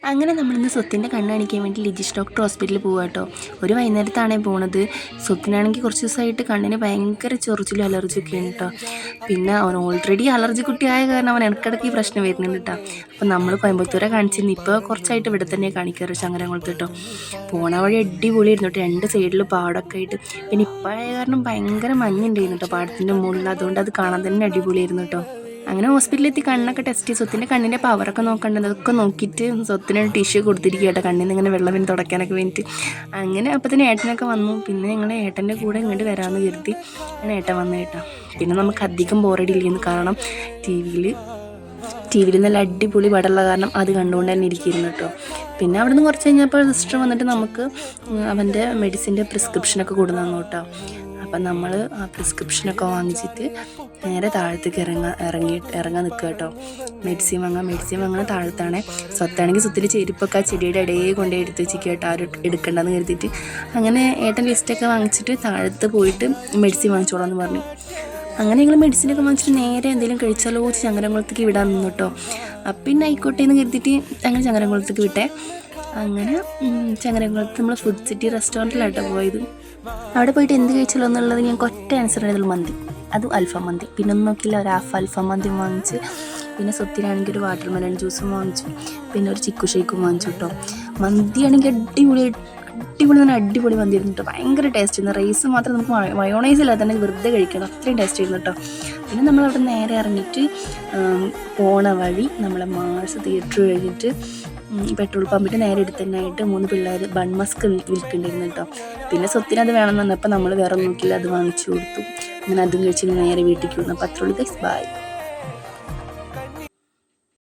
അങ്ങനെ നമ്മളിന്ന് സ്വത്തിൻ്റെ കണ്ണ് കാണിക്കാൻ വേണ്ടി ലിജിഷ് ഡോക്ടർ ഹോസ്പിറ്റലിൽ പോകുക കേട്ടോ. ഒരു വൈകുന്നേരത്താണ് പോണത്. സ്വത്തിനാണെങ്കിൽ കുറച്ച് ദിവസമായിട്ട് കണ്ണിന് ഭയങ്കര ചൊറിച്ചിലും അലർജിയൊക്കെയാണ് കേട്ടോ. പിന്നെ അവൻ ഓൾറെഡി അലർജി കുട്ടിയായ കാരണം അവൻ ഇടയ്ക്കിടയ്ക്ക് ഈ പ്രശ്നം വരുന്നുണ്ട് കേട്ടോ. അപ്പം നമ്മൾ കോയമ്പത്തൂരെ കാണിച്ചിരുന്നു. ഇപ്പോൾ കുറച്ചായിട്ട് ഇവിടെ തന്നെ കാണിക്കാറ് ചങ്ങരംകുളത്ത് കേട്ടോ. പോണ വഴി അടിപൊളിയായിരുന്നു കേട്ടോ. രണ്ട് സൈഡിൽ പാടൊക്കെ ആയിട്ട്. പിന്നെ ഇപ്പോഴായ കാരണം ഭയങ്കര മഞ്ഞുണ്ടായിരുന്നു കേട്ടോ പാടത്തിൻ്റെ മുകളിൽ. അതുകൊണ്ട് അത് കാണാൻ തന്നെ അടിപൊളിയായിരുന്നു കേട്ടോ. അങ്ങനെ ഹോസ്പിറ്റലിലെത്തി കണ്ണൊക്കെ ടെസ്റ്റ് ചെയ്ത് സ്വത്തിൻ്റെ കണ്ണിൻ്റെ പവറൊക്കെ നോക്കേണ്ടത് അതൊക്കെ നോക്കിയിട്ട് സ്വത്തിന് ടിഷ്യൂ കൊടുത്തിരിക്കുക കേട്ടോ. കണ്ണിൽ നിന്ന് ഇങ്ങനെ വെള്ളം പിന്നെ തുടയ്ക്കാനൊക്കെ വേണ്ടിയിട്ട്. അങ്ങനെ അപ്പോൾ തന്നെ ഏട്ടനൊക്കെ വന്നു. പിന്നെ ഞങ്ങൾ ഏട്ടൻ്റെ കൂടെ ഇങ്ങോട്ട് വരാമെന്ന് കരുതി അങ്ങനെ ഏട്ടൻ വന്നു കേട്ടോ. പിന്നെ നമുക്ക് അധികം ബോറടിയില്ലെന്ന് കാരണം ടി വിയിൽ നല്ല അടിപൊളി പടമുള്ള കാരണം അത് കണ്ടുകൊണ്ട് തന്നെ ഇരിക്കുന്നു കേട്ടോ. പിന്നെ അവിടെ നിന്ന് കുറച്ച് കഴിഞ്ഞപ്പോൾ സിസ്റ്റർ വന്നിട്ട് നമുക്ക് അവൻ്റെ മെഡിസിൻ്റെ പ്രിസ്ക്രിപ്ഷനൊക്കെ കൊടുത്തു തന്നു കേട്ടോ. അപ്പം നമ്മൾ ആ പ്രിസ്ക്രിപ്ഷനൊക്കെ വാങ്ങിച്ചിട്ട് നേരെ താഴത്തേക്ക് ഇറങ്ങാൻ നിൽക്കുക കേട്ടോ. മെഡിസിൻ വാങ്ങാൻ താഴത്താണ്. സ്വത്താണെങ്കിൽ സ്വത്തിൽ ചെരുപ്പൊക്കെ ആ ചെടിയുടെ ഇടയിൽ കൊണ്ടുപോയി എടുത്ത് വെച്ചിട്ട് കേട്ടോ. ആരും എടുക്കണ്ടെന്ന് കരുതിയിട്ട് അങ്ങനെ ഏട്ടൻ ലിസ്റ്റൊക്കെ വാങ്ങിച്ചിട്ട് താഴത്ത് പോയിട്ട് മെഡിസിൻ വാങ്ങിച്ചോളാമെന്ന് പറഞ്ഞു. അങ്ങനെ ഞങ്ങൾ മെഡിസിനൊക്കെ വാങ്ങിച്ചിട്ട് നേരെ എന്തെങ്കിലും കഴിച്ചാലോ ചങ്ങരംകുളത്തേക്ക് വിടാൻ നിന്നു കേട്ടോ. പിന്നെ ആയിക്കോട്ടെ എന്ന് കരുതിയിട്ട് അങ്ങനെ ചങ്ങരംകുളത്തേക്ക് വിട്ടേ. അങ്ങനെ ചങ്ങരംകുളത്ത് നമ്മൾ ഫുഡ് സിറ്റി റെസ്റ്റോറൻറ്റിലാട്ടോ പോയത്. അവിടെ പോയിട്ട് എന്ത് കഴിച്ചല്ലോ എന്നുള്ളത് ഞങ്ങൾക്ക് ഒറ്റ ആൻസർ ആയതുള്ളൂ, മന്തി. അതും അൽഫാം മന്തി. പിന്നെ ഒന്നും നോക്കില്ല, ഒരു ഹാഫ് അൽഫാം മന്തി വാങ്ങിച്ച്. പിന്നെ സ്വത്തിനാണെങ്കിൽ ഒരു വാട്ടർമെലൺ ജ്യൂസും വാങ്ങിച്ചു. പിന്നെ ഒരു ചിക്കു ഷേക്കും വാങ്ങിച്ചു കേട്ടോ. മന്തിയാണെങ്കിൽ അടിപൊളി മന്തി ആയിരുന്നു കേട്ടോ. ഭയങ്കര ടേസ്റ്റ് ആയിരുന്നു. റൈസ് മാത്രം നമുക്ക് മയോണൈസ് ഇല്ലാതെ തന്നെ വെറുതെ കഴിക്കണം, അത്രയും ടേസ്റ്റ് ആയിരുന്നു കേട്ടോ. പിന്നെ നമ്മളവിടെ നേരെ ഇറങ്ങിയിട്ട് പോണ വഴി നമ്മളെ മാർസ് തിയേറ്റർ കഴിഞ്ഞിട്ട് പെട്രോൾ പമ്പിട്ട് നേരെ എടുത്തന്നായിട്ട് 3 പിള്ളേർ ബൺ മസ്ക് വിൽക്കുന്നുണ്ടായിരുന്നു കേട്ടോ. പിന്നെ സ്വത്തിനത് വേണമെന്ന് പറഞ്ഞപ്പോൾ നമ്മൾ വേറെ നോക്കിയില്ല, അത് വാങ്ങിച്ചു കൊടുത്തു. അങ്ങനെ അതും കഴിച്ച് നേരെ വീട്ടിലേക്ക് വന്നു. അപ്പോൾ അത്രയുള്ളൂ ഗൈസ്, ബൈ.